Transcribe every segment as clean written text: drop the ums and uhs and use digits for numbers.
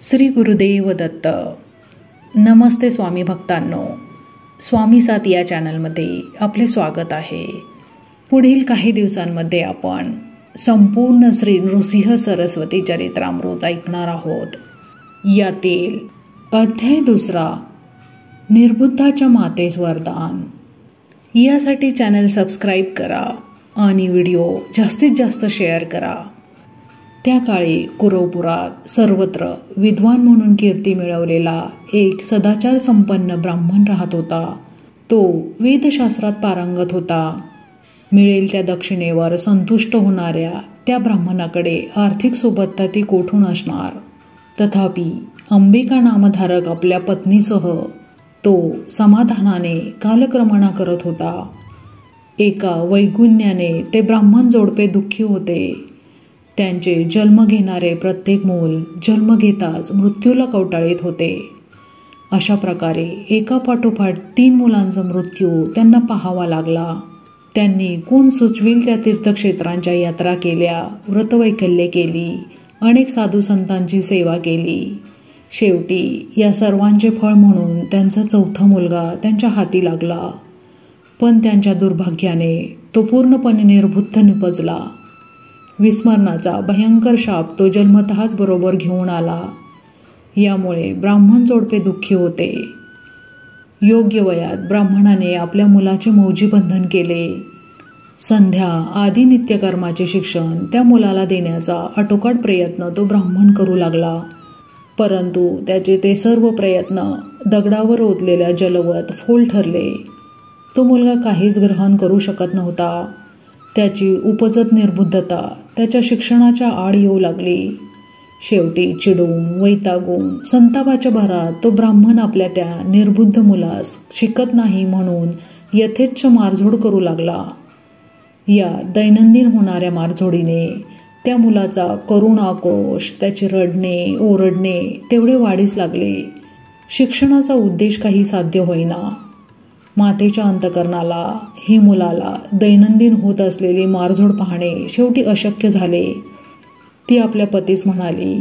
श्री गुरुदेव दत्त. नमस्ते स्वामी भक्तांनो, स्वामी साथ या चॅनलमध्ये आपले स्वागत आहे. पुढील काही दिवसांमध्ये आपण संपूर्ण श्री नृसिंह सरस्वती चरित्रामृत ऐकणार आहोत. यातील अध्याय 2 निर्बुद्धाच्या मातेस वरदान. यासाठी चॅनल सबस्क्राईब करा आणि व्हिडिओ जास्तीत जास्त शेअर करा. त्या काळी कुरवपुरात सर्वत्र विद्वान म्हणून कीर्ती मिळवलेला एक सदाचार संपन्न ब्राह्मण राहत होता. तो वेदशास्त्रात पारंगत होता. मिळेल त्या दक्षिणेवर संतुष्ट होणाऱ्या त्या ब्राह्मणाकडे आर्थिक सोबतता ती कोठून असणार. तथापि अंबिका नामधारक आपल्या पत्नीसह तो समाधानाने कालक्रमणा करत होता. एका वैगुण्याने ते ब्राह्मण जोडपे दुःखी होते. त्यांचे जन्म घेणारे प्रत्येक मूल जन्म घेताच मृत्यूला कवटाळीत होते. अशा प्रकारे एकापाठोपाठ 3 मुलांचा मृत्यू त्यांना पाहावा लागला. त्यांनी कोण सुचविल त्या तीर्थक्षेत्रांच्या यात्रा केल्या, व्रतवैकल्ये केली, अनेक साधू संतांची सेवा केली. शेवटी या सर्वांचे फळ म्हणून त्यांचा 4था मुलगा त्यांच्या हाती लागला. पण त्यांच्या दुर्भाग्याने तो पूर्णपणे निर्बुद्ध निपजला. विस्मरणाचा भयंकर शाप तो जन्मतःच बरोबर घेऊन आला. यामुळे ब्राह्मण जोडपे दुःखी होते. योग्य वयात ब्राह्मणाने आपल्या मुलाचे मौजी बंधन केले. संध्या आदी नित्यकर्माचे शिक्षण त्या मुलाला देण्याचा आटोकाट प्रयत्न तो ब्राह्मण करू लागला. परंतु त्याचे ते सर्व प्रयत्न दगडावर ओतलेल्या जलवत फोल ठरले. तो मुलगा काहीच ग्रहण करू शकत नव्हता. त्याची उपजत निर्बुद्धता त्याच्या शिक्षणाच्या आड येऊ लागली. शेवटी चिडून वैतागून संतापाच्या भरात तो ब्राह्मण आपल्या त्या निर्बुद्ध मुलास शिकत नाही म्हणून यथेच्छ मारझोड करू लागला. या दैनंदिन होणाऱ्या मारझोडीने त्या मुलाचा करुण आक्रोश, त्याचे रडणे ओरडणे तेवढे वाढीस लागले. शिक्षणाचा उद्देश काही साध्य होईना. मातेच्या अंतकरणाला ही मुलाला दैनंदिन होत असलेली मारझोड पाहणे शेवटी अशक्य झाले. ती आपल्या पतीस म्हणाली,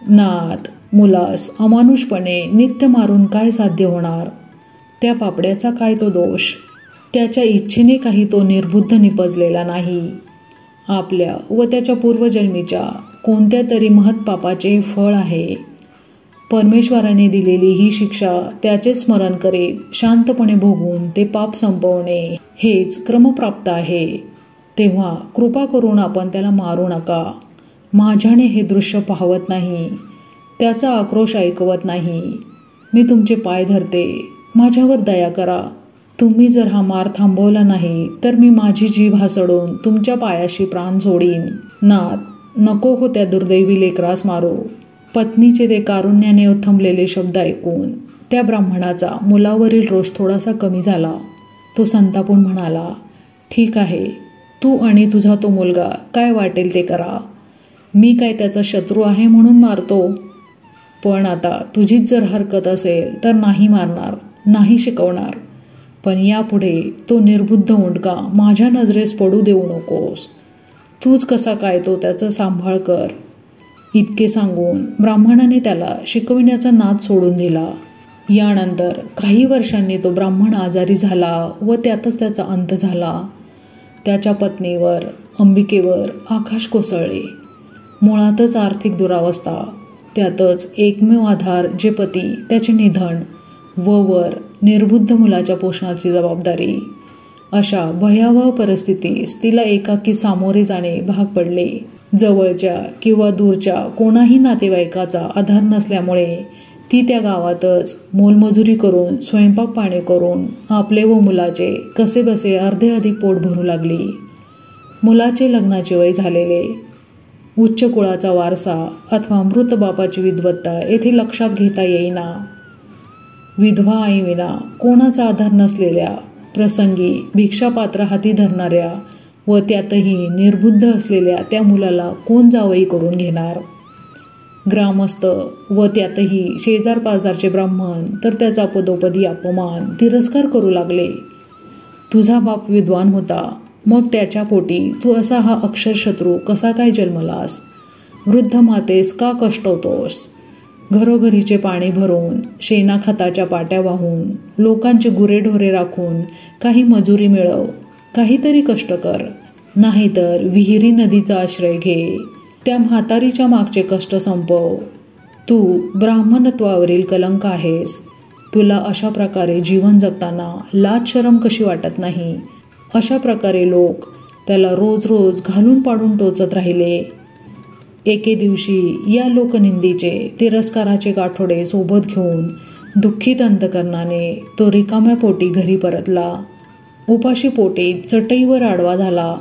नाथ, मुलास अमानुषपणे नित्य मारून काय साध्य होणार. त्या पापड्याचा काय तो दोष. त्याच्या इच्छेने काही तो निर्बुद्ध निपजलेला नाही. आपल्या व त्याच्या पूर्वजन्मीच्या कोणत्या तरी महत्पापाचे फळ आहे. परमेश्वराने दिलेली ही शिक्षा त्याचे स्मरण करीत शांतपणे भोगून ते पाप संपवणे हेच क्रमप्राप्त आहे. तेव्हा कृपा करून आपण त्याला मारू नका. माझ्याने हे दृश्य पाहवत नाही, त्याचा आक्रोश ऐकवत नाही. मी तुमचे पाय धरते, माझ्यावर दया करा. तुम्ही जर हा मार थांबवला नाही तर मी माझी जीभ हासडून तुमच्या पायाशी प्राण सोडीन. नाथ, नको हो त्या दुर्दैवी लेकरास मारू. पत्नीचे ते कारुण्याने उथंबलेले शब्द ऐकून त्या ब्राह्मणाचा मुलावरील रोष थोडासा कमी झाला. तो संतापून म्हणाला, ठीक आहे, तू आणि तुझा तो मुलगा काय वाटेल ते करा. मी काय त्याचा शत्रू आहे म्हणून मारतो. पण आता तुझीच जर हरकत असेल तर नाही मारणार, नाही शिकवणार. पण यापुढे तो निर्बुद्ध मुंडका माझ्या नजरेस पडू देऊ नकोस. तूच कसा काय तो त्याचा सांभाळ कर. इतके सांगून ब्राह्मणाने त्याला शिकविण्याचा नाद सोडून दिला. यानंतर काही वर्षांनी तो ब्राह्मण आजारी झाला व त्यातच त्याचा अंत झाला. त्याच्या पत्नीवर, अंबिकेवर आकाश कोसळले. मुळातच आर्थिक दुरावस्था, त्यातच एकमेव आधार जे पती त्याचे निधन व वर निर्बुद्ध मुलाच्या पोषणाची जबाबदारी. अशा भयावह परिस्थितीस तिला एकाकी सामोरे जाणे भाग पडले. जवळच्या किंवा दूरच्या कोणाही नातेवाईकाचा आधार नसल्यामुळे ती त्या गावातच मोलमजुरी करून स्वयंपाक पाणी करून आपले व मुलाचे कसेबसे अर्धे अधिक पोट भरू लागली. मुलाचे लग्नाचे वय झालेले. उच्च कुळाचा वारसा अथवा मृत बापाची विद्वत्ता येथे लक्षात घेता येईना. विधवा आईविना कोणाचा आधार नसलेल्या, प्रसंगी भिक्षापात्र हाती धरणाऱ्या व त्यातही निर्बुद्ध असलेल्या त्या मुलाला कोण जावई करून घेणार. ग्रामस्थ व त्यातही शेजार पाजारचे ब्राह्मण तर त्याचा पदोपदी अपमान, तिरस्कार करू लागले. तुझा बाप विद्वान होता, मग त्याच्या पोटी तू असा हा अक्षरशत्रू कसा काय जन्मलास. वृद्ध मातेस का कष्टवतोस. घरोघरीचे पाणी भरून, शेणाखताच्या पाट्या वाहून, लोकांची गुरेढोरे राखून काही मजुरी मिळव, काहीतरी कष्ट कर. नाहीतर विहिरी नदीचा आश्रय घे, त्या म्हातारीच्या मागचे कष्ट संपव. तू ब्राह्मणत्वावरील कलंक आहेस. तुला अशा प्रकारे जीवन जगताना लाज शरम कशी वाटत नाही? अशा प्रकारे लोक त्याला रोज रोज घालून पाडून टोचत राहिले. एके दिवशी या लोकनिंदीचे, तिरस्काराचे गाठोडे सोबत घेऊन दुःखित अंतकरणाने तो रिकाम्या पोटी घरी परतला. उपाशी पोटी चटईवर आडवा झाला.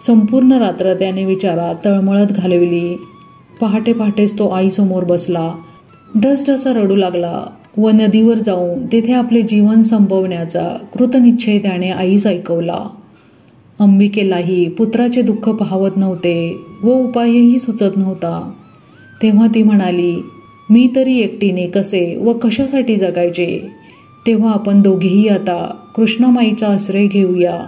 संपूर्ण रात्र त्याने विचारात तळमळत घालविली. पहाटे पहाटेच तो आईसमोर बसला. ढसढसा रडू लागला व नदीवर जाऊन तेथे आपले जीवन संपवण्याचा कृतनिश्चय त्याने आईस ऐकवला. अंबिकेलाही पुत्राचे दुःख पाहवत नव्हते व उपायही सुचत नव्हता. तेव्हा ती म्हणाली, मी तरी एकटीने कसे व कशासाठी जगायचे? तेव्हा आपण दोघेही आता कृष्णामाईचा आश्रय घेऊया.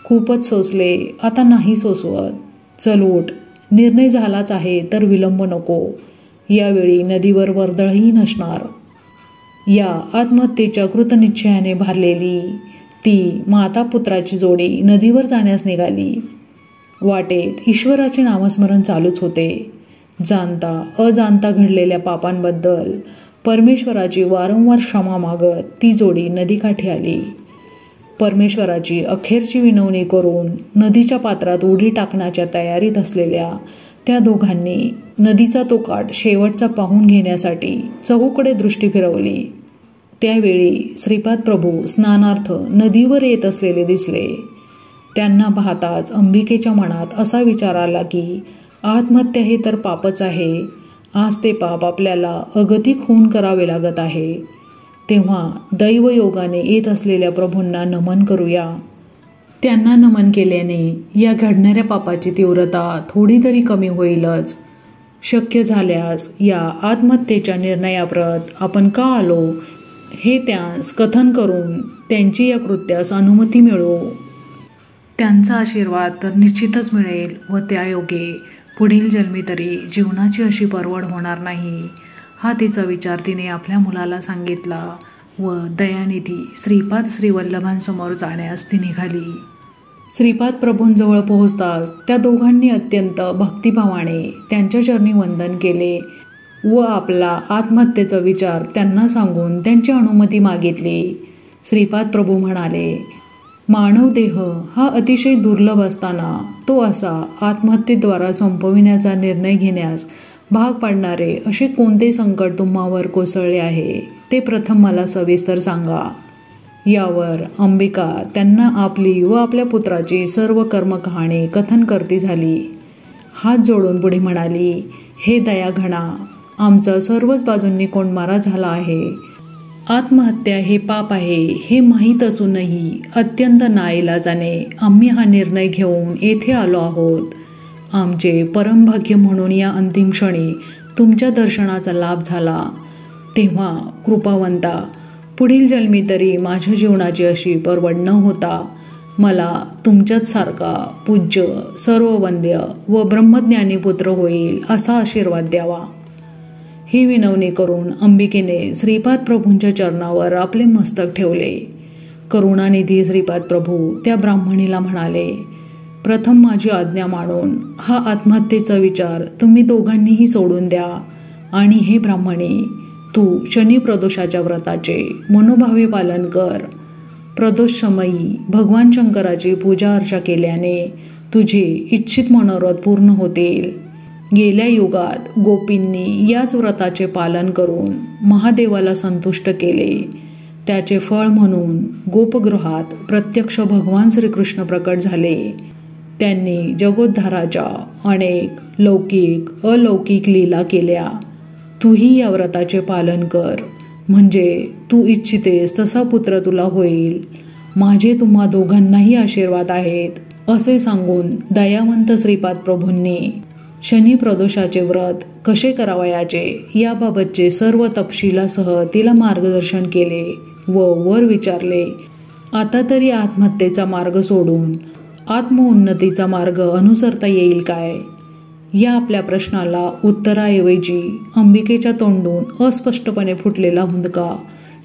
खूपच सोसले, आता नाही सोसवत. चल उठ, निर्णय झालाच आहे तर विलंब नको. यावेळी नदीवर वर्दळही नसणार. या आत्महत्येच्या कृतनिश्चयाने भारलेली ती माता पुत्राची जोडी नदीवर जाण्यास निघाली. वाटेत ईश्वराचे नामस्मरण चालूच होते. जाणता अजाणता घडलेल्या पापांबद्दल परमेश्वराची वारंवार क्षमा मागत ती जोडी नदीकाठी आली. परमेश्वराची अखेरची विनवणी करून नदीच्या पात्रात उडी टाकण्याच्या तयारीत असलेल्या त्या दोघांनी नदीचा तो काठ शेवटचा पाहून घेण्यासाठी चहूकडे दृष्टी फिरवली. त्यावेळी श्रीपाद प्रभू स्नानार्थ नदीवर येत असलेले दिसले. त्यांना पाहताच अंबिकेच्या मनात असा विचार आला की आत्महत्या हे तर पापच आहे. आज ते पाप आपल्याला अगतिक होऊन करावे लागत आहे. तेव्हा दैवयोगाने येत असलेल्या प्रभूंना नमन करूया. त्यांना नमन केल्याने या घडणाऱ्या पापाची तीव्रता थोडी तरी कमी होईलच. शक्य झाल्यास या आत्महत्येच्या निर्णयाप्रत आपण का आलो हे त्यास कथन करून त्यांची या कृत्यास अनुमती मिळवू. त्यांचा आशीर्वाद तर निश्चितच मिळेल व त्यायोगे पुढील जन्मी तरी जीवनाची अशी परवड होणार नाही. हा तिचा विचार तिने आपल्या मुलाला सांगितला व दयानिधी श्रीपाद श्रीवल्लभांसमोर जाण्यास ती निघाली. श्रीपाद प्रभूंजवळ पोहोचताच त्या दोघांनी अत्यंत भक्तिभावाने त्यांच्या चरणी वंदन केले व आपला आत्महत्येचा विचार त्यांना सांगून त्यांची अनुमती मागितली. श्रीपाद प्रभू म्हणाले, मानव देह हा अतिशय दुर्लभ असताना तो असा आत्महत्येद्वारा संपविण्याचा निर्णय घेण्यास भाग पाडणारे असे कोणते संकट तुम्हावर कोसळले आहे ते प्रथम मला सविस्तर सांगा. यावर अंबिका त्यांना आपली व आपल्या पुत्राची सर्व कर्मकहाणी कथन करती झाली. हात जोडून पुढे म्हणाली, हे दयाघणा, आमचा सर्वच बाजूंनी कोंडमारा झाला आहे. आत्महत्या हे पाप आहे हे माहीत असूनही अत्यंत नाईलाजाने आम्ही हा निर्णय घेऊन येथे आलो आहोत. आमचे परमभाग्य म्हणून या अंतिम क्षणी तुमच्या दर्शनाचा लाभ झाला. तेव्हा कृपावंता, पुढील जन्मी तरी माझ्या जीवनाची अशी परवड न होता मला तुमच्याच सारखा पूज्य, सर्ववंद्य व ब्रह्मज्ञानी पुत्र होईल असा आशीर्वाद द्यावा. ही विनवणी करून अंबिकेने श्रीपाद प्रभूंच्या चरणावर आपले मस्तक ठेवले. करुणानिधी श्रीपाद प्रभू त्या ब्राह्मणीला म्हणाले, प्रथम माझी आज्ञा मानून हा आत्महत्येचा विचार तुम्ही दोघांनीही सोडून द्या आणि हे ब्राह्मणी, तू शनी प्रदोषाच्या व्रताचे मनोभावे पालन कर. प्रदोष समयी भगवान शंकराची पूजा अर्चा केल्याने तुझे इच्छित मनोरथ पूर्ण होतील. गेल्या युगात गोपींनी याच व्रताचे पालन करून महादेवाला संतुष्ट केले. त्याचे फळ म्हणून गोपगृहात प्रत्यक्ष भगवान श्रीकृष्ण प्रकट झाले. त्यांनी जगोद्धाराच्या अनेक लौकिक अलौकिक लीला केल्या. तूही या व्रताचे पालन कर, म्हणजे तू इच्छितेस तसा पुत्र तुला होईल. माझे तुम्हा दोघांनाही आशीर्वाद आहेत. असे सांगून दयावंत श्रीपाद प्रभूंनी शनी प्रदोषाचे व्रत कसे करावयाचे याबाबतचे सर्व तपशिलासह तिला मार्गदर्शन केले व वर विचारले, आता तरी आत्महत्येचा मार्ग सोडून आत्मोन्नतीचा मार्ग अनुसरता येईल काय? या आपल्या प्रश्नाला उत्तराऐवजी अंबिकेच्या तोंडून अस्पष्टपणे फुटलेला हुंदका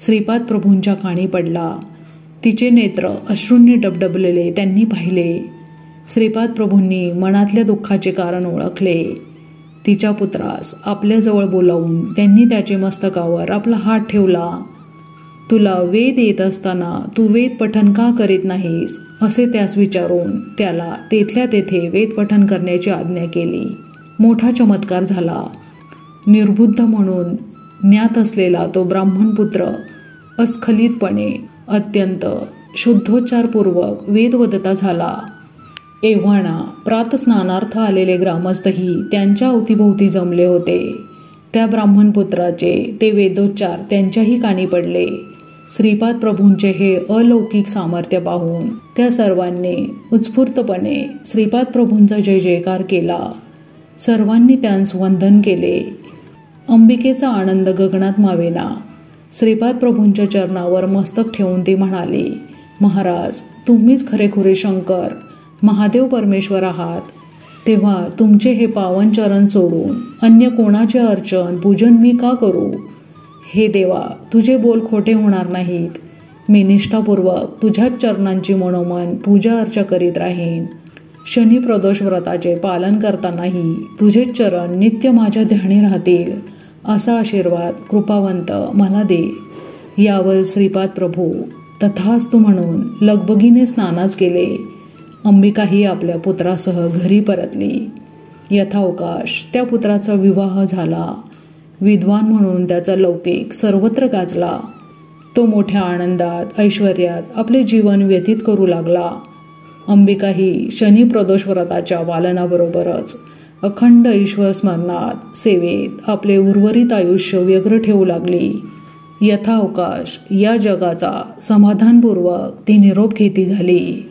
श्रीपाद प्रभूंच्या कानी पडला. तिचे नेत्र अश्रूंनी डबडबलेले त्यांनी पाहिले. श्रीपाद प्रभूंनी मनातल्या दुःखाचे कारण ओळखले. तिच्या पुत्रास आपल्याजवळ बोलावून त्यांनी त्याचे मस्तकावर आपला हात ठेवला. तुला वेद येत असताना तू वेद पठन का करीत नाहीस असे त्यास विचारून त्याला तेथल्या तेथे वेद पठन करण्याची आज्ञा केली. मोठा चमत्कार झाला. निर्बुद्ध म्हणून ज्ञात असलेला तो ब्राह्मणपुत्र अस्खलितपणे अत्यंत शुद्धोच्चारपूर्वक वेद वदता झाला. एव्हाना प्रातस्नानार्थ आलेले ग्रामस्थही त्यांच्या अवतीभोवती जमले होते. त्या ब्राह्मणपुत्राचे ते वेदोच्चार त्यांच्याही कानी पडले. श्रीपाद प्रभूंचे हे अलौकिक सामर्थ्य पाहून त्या सर्वांनी उत्स्फूर्तपणे श्रीपाद प्रभूंचा जय जयकार केला. सर्वांनी त्यांस वंदन केले. अंबिकेचा आनंद गगनात मावेना. श्रीपाद प्रभूंच्या चरणावर मस्तक ठेवून ती म्हणाली, महाराज, तुम्हीच खरेखुरे शंकर महादेव परमेश्वर आहात. तेव्हा तुमचे हे पावन चरण सोडून अन्य कोणाचे अर्चन पूजन मी का करू? हे देवा, तुझे बोल खोटे होणार नाहीत. मी निष्ठापूर्वक तुझ्याच चरणांची मनोमन पूजा अर्चा करीत राहीन. शनी प्रदोष व्रताचे पालन करतानाही तुझेच चरण नित्य माझ्या ध्यानी राहतील असा आशीर्वाद कृपावंत मला दे. यावर श्रीपाद प्रभू तथास्तु म्हणून लगबगीने स्नानास गेले. अंबिकाही आपल्या पुत्रासह घरी परतली. यथावकाश त्या पुत्राचा विवाह झाला. विद्वान म्हणून त्याचा लौकिक सर्वत्र गाजला. तो मोठ्या आनंदात ऐश्वर्यात आपले जीवन व्यतीत करू लागला. अंबिकाही शनी प्रदोष व्रताच्या पालनाबरोबरच अखंड ईश्वर स्मरणात सेवेत आपले उर्वरित आयुष्य व्यग्र ठेवू लागली. यथावकाश या जगाचा समाधानपूर्वक ती निरोप घेती झाली.